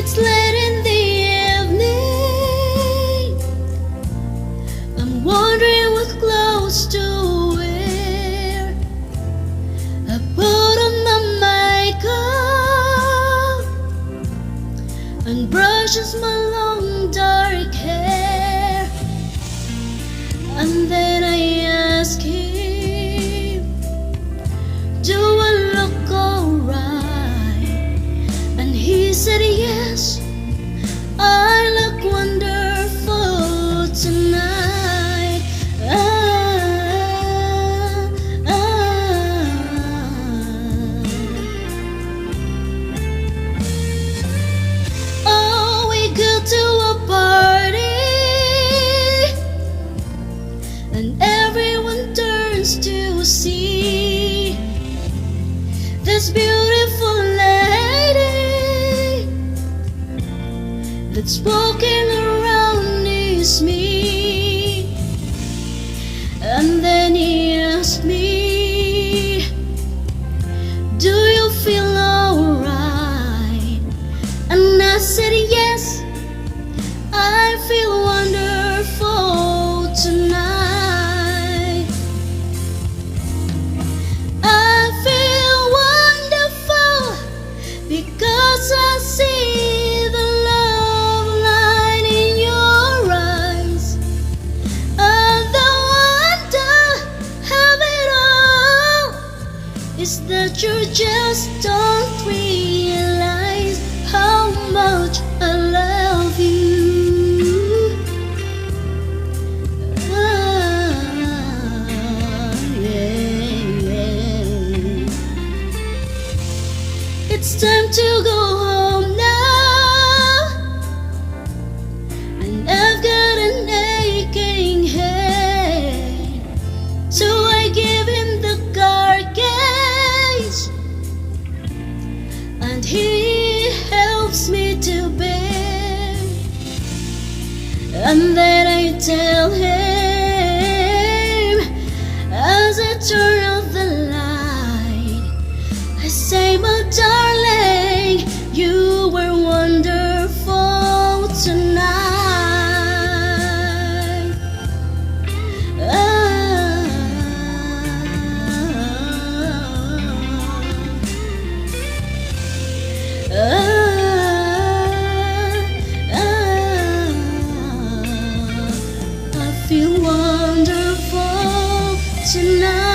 It's late in the evening. I'm wondering what clothes to wear. I put on my makeup and brushes my long dark hair, and then I ask him, do I look alright? And he said yes, I look wonderful tonight. Oh, we go to a party and everyone turns to see this beautiful lady that's walking around is me. And then he asked me, do you feel alright? And I said yes, I feel wonderful tonight. I feel wonderful because I see the love light in your eyes, and the wonder of it all is that you just don't realize how much I love you. It's time to go home now, and I've got an aching head. So I give him the car keys, and he helps me to bed. And then I tell him, as I turn out the light, I say, my darling, you were wonderful tonight. I feel wonderful tonight.